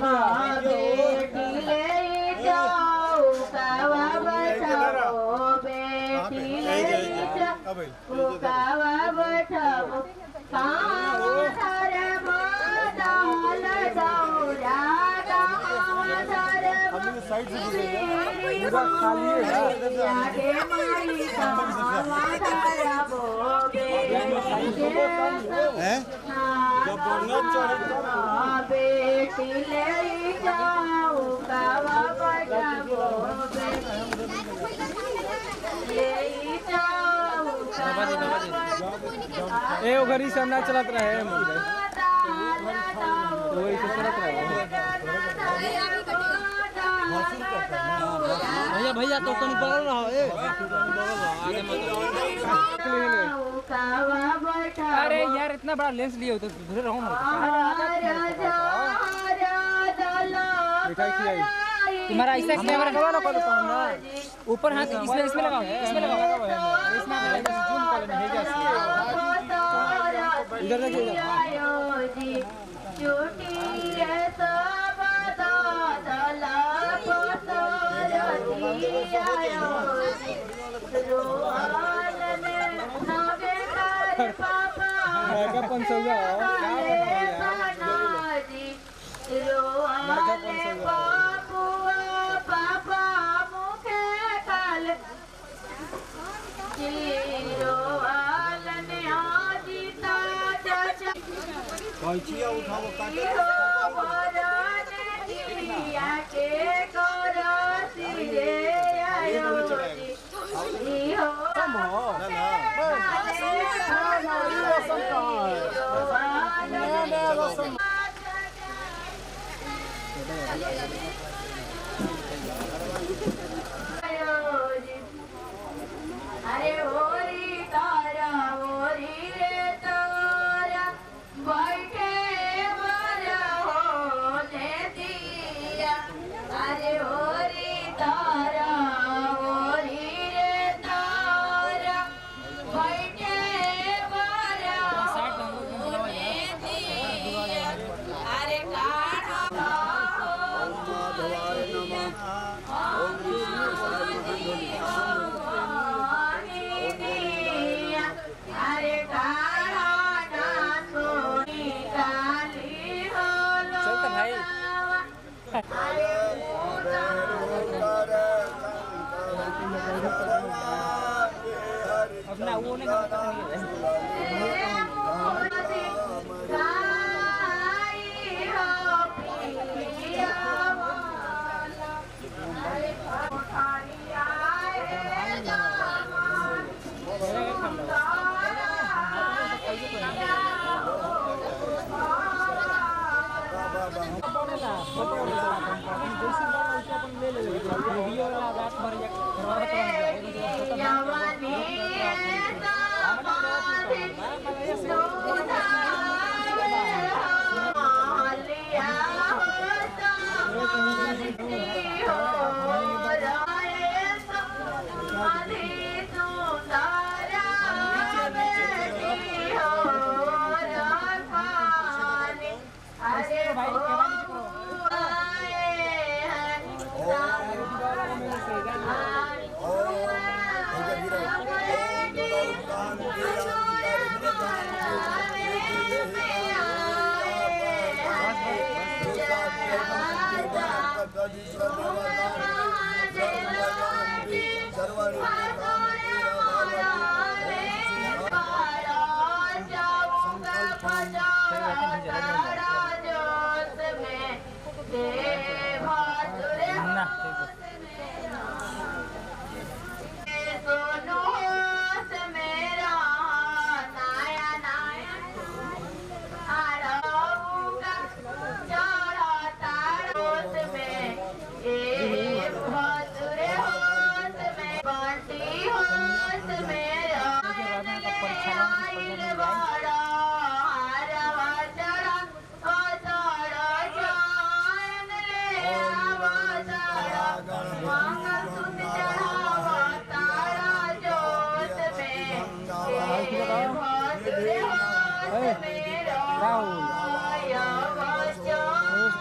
बेटी ले जाओ कावा बैठाओ बेटी ले जाओ कावा बैठाओ कावा धर मादाल दौरा कावा धर आगे मारी कावा धर बोबे बेटी ले जाओ कावा बैठाओ ले जाओ ए घरी से ना चलत रहे वही से चलत रहे भैया भैया तो कहीं बगल रहो आगे मत अरे यार इतना बड़ा लेंस लिए हो तो दूर रहो ना तुम्हारा ऐसा कैमरा लगा ना कौन ना ऊपर हाथ इसमें लगाओ इसमें लगाओ इसमें जूम कर लेना है क्या इधर देखिए छोटी है सब दादला पतरती आयो रोहान ने नगे कर पापा का 500 क्या रोहान बाबुआ पापा मुखे काल रोहान ने आजीता चाचा कैचिया उठाओ काटे के करसी रे आयो जी हो अरे ओरी तारा ओरी रे तारा बैठे अरे ओरी तारा ओरी रे तारा बैठे बारा होने दिया अरे काढ़ा अरे काढ़ा ना सोनी काली हो चलता भाई अपना वो नहीं करता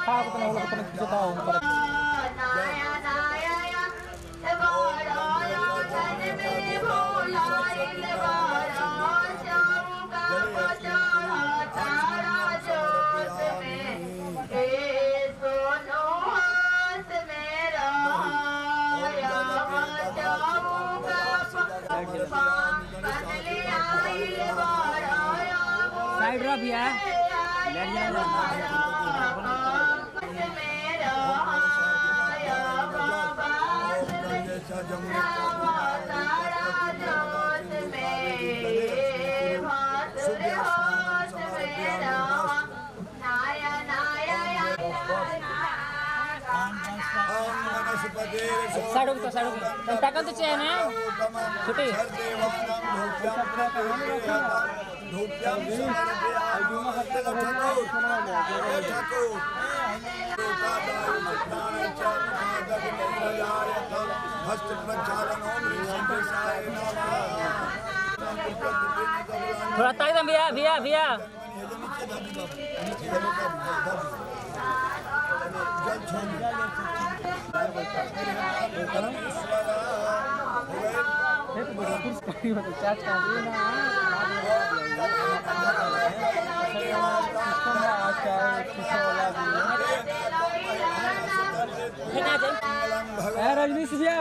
खा को ना लोग को जोता हो पर नाया नाया बड़ा धन में भोला बड़ा चौका बचाड़ा तारा जोत में ए सोनो हाथ में रहा चौका बदले आई बड़ा साइड रह भैया लेट जाना साइड तो टकन तो चाहिए ना छोटी थोड़ा ताकि भैया भैया भैया रजनीश भैया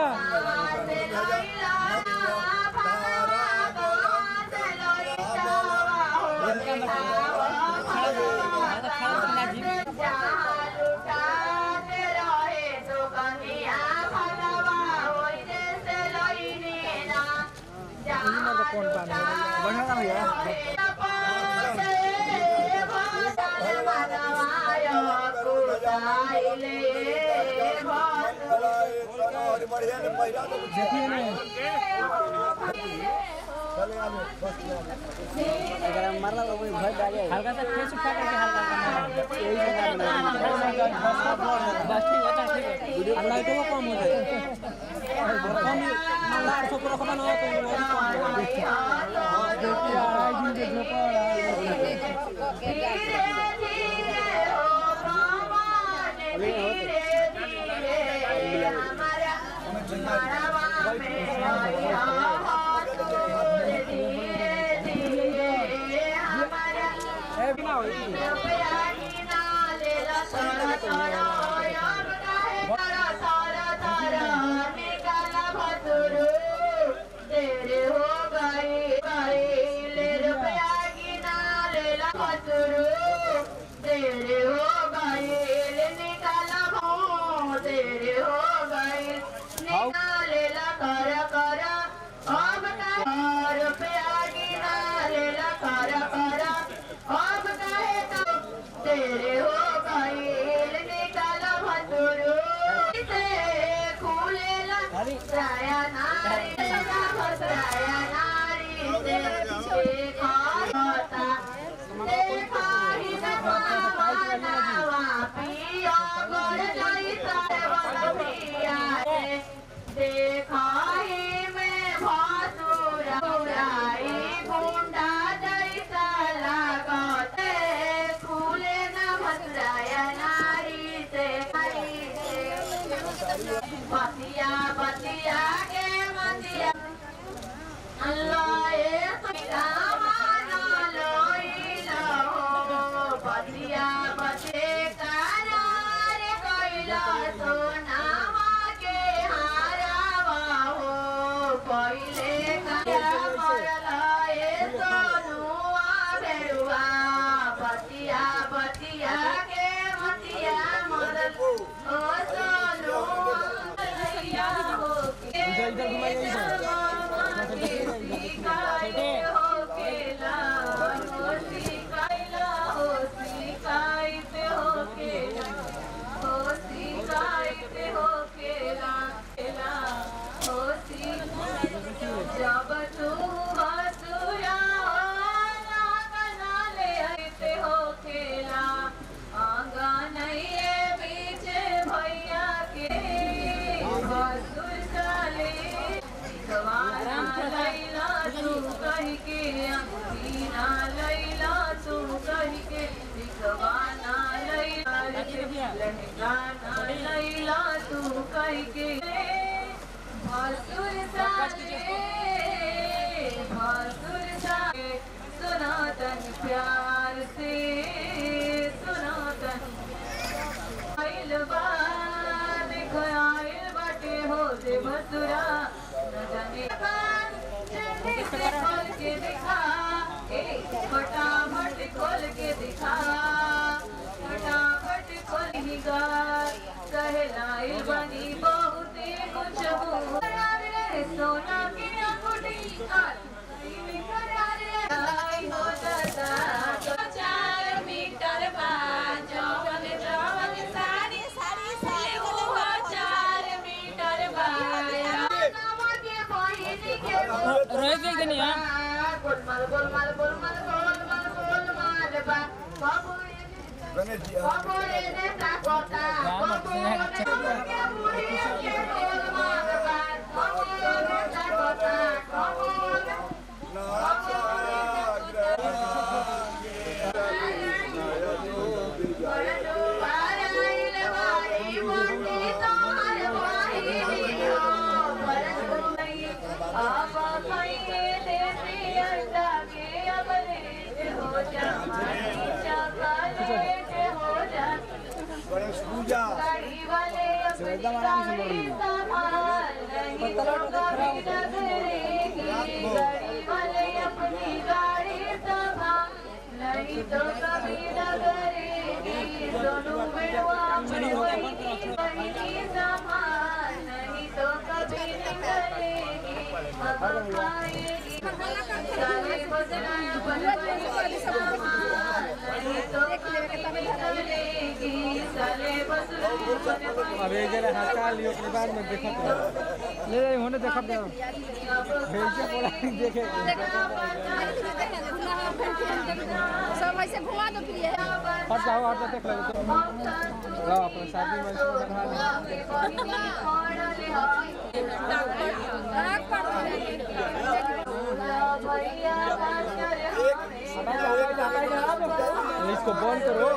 कौन पाना बढ़ा ना भैया देखिए ना अगर हम मारला तो कोई भर डाले हल्का सा फेस उठा करके हल्का करना यही बस ठीक है अल्लाह तो कम हो जाए कम मल्लार सब रखो ना माई के भासुर सारे सनातन प्यार से सनातन आइल बाटे हो दे भसुरा न जाने खोल के दिखा फटाफट खोल के दिखा फटाफट खोल ही गा कहलाई बनी बहुते कुछ हो सोना की अंगूठी हो जाता 4 मीटर जवन जवन सारी सारी सारी 4 मीटर रोए के नहीं हां गोलमाल गोलमाल गोलमाल गोलमाल गोलमाल बाबू गणेश जी बाबू ने ताकोता बाबू ने गोलमाल बाबू ने ताकोता बाबू गणेश पूजा एकदम आराम से बोल नहीं तो कभी न करेगी सोनू बिड़वा नहीं तो कभी न करेगी अब खाएगी साले बदला बनवाई सामान नहीं तो कभी न करेगी साले बदला अब एक जरा हटा लियो के बाद में देखत ले ले होने देखत दे भेजे बोला देखे सब ऐसे घुमा दो फिर ये हट जाओ देख ले तो लो अपने शादी में इसको इसको बंद करो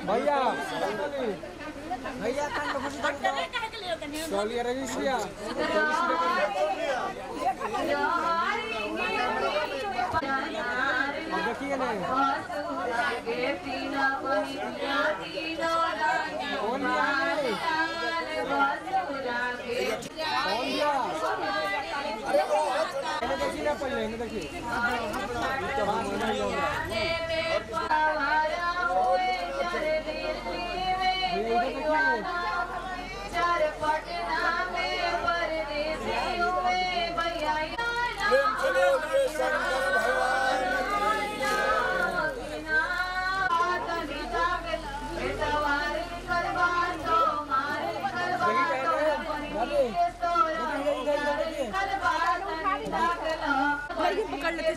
भैया भैया रजिस्ट्रिया देखिए नहीं देखिए पहले देखिए पकड़ लेते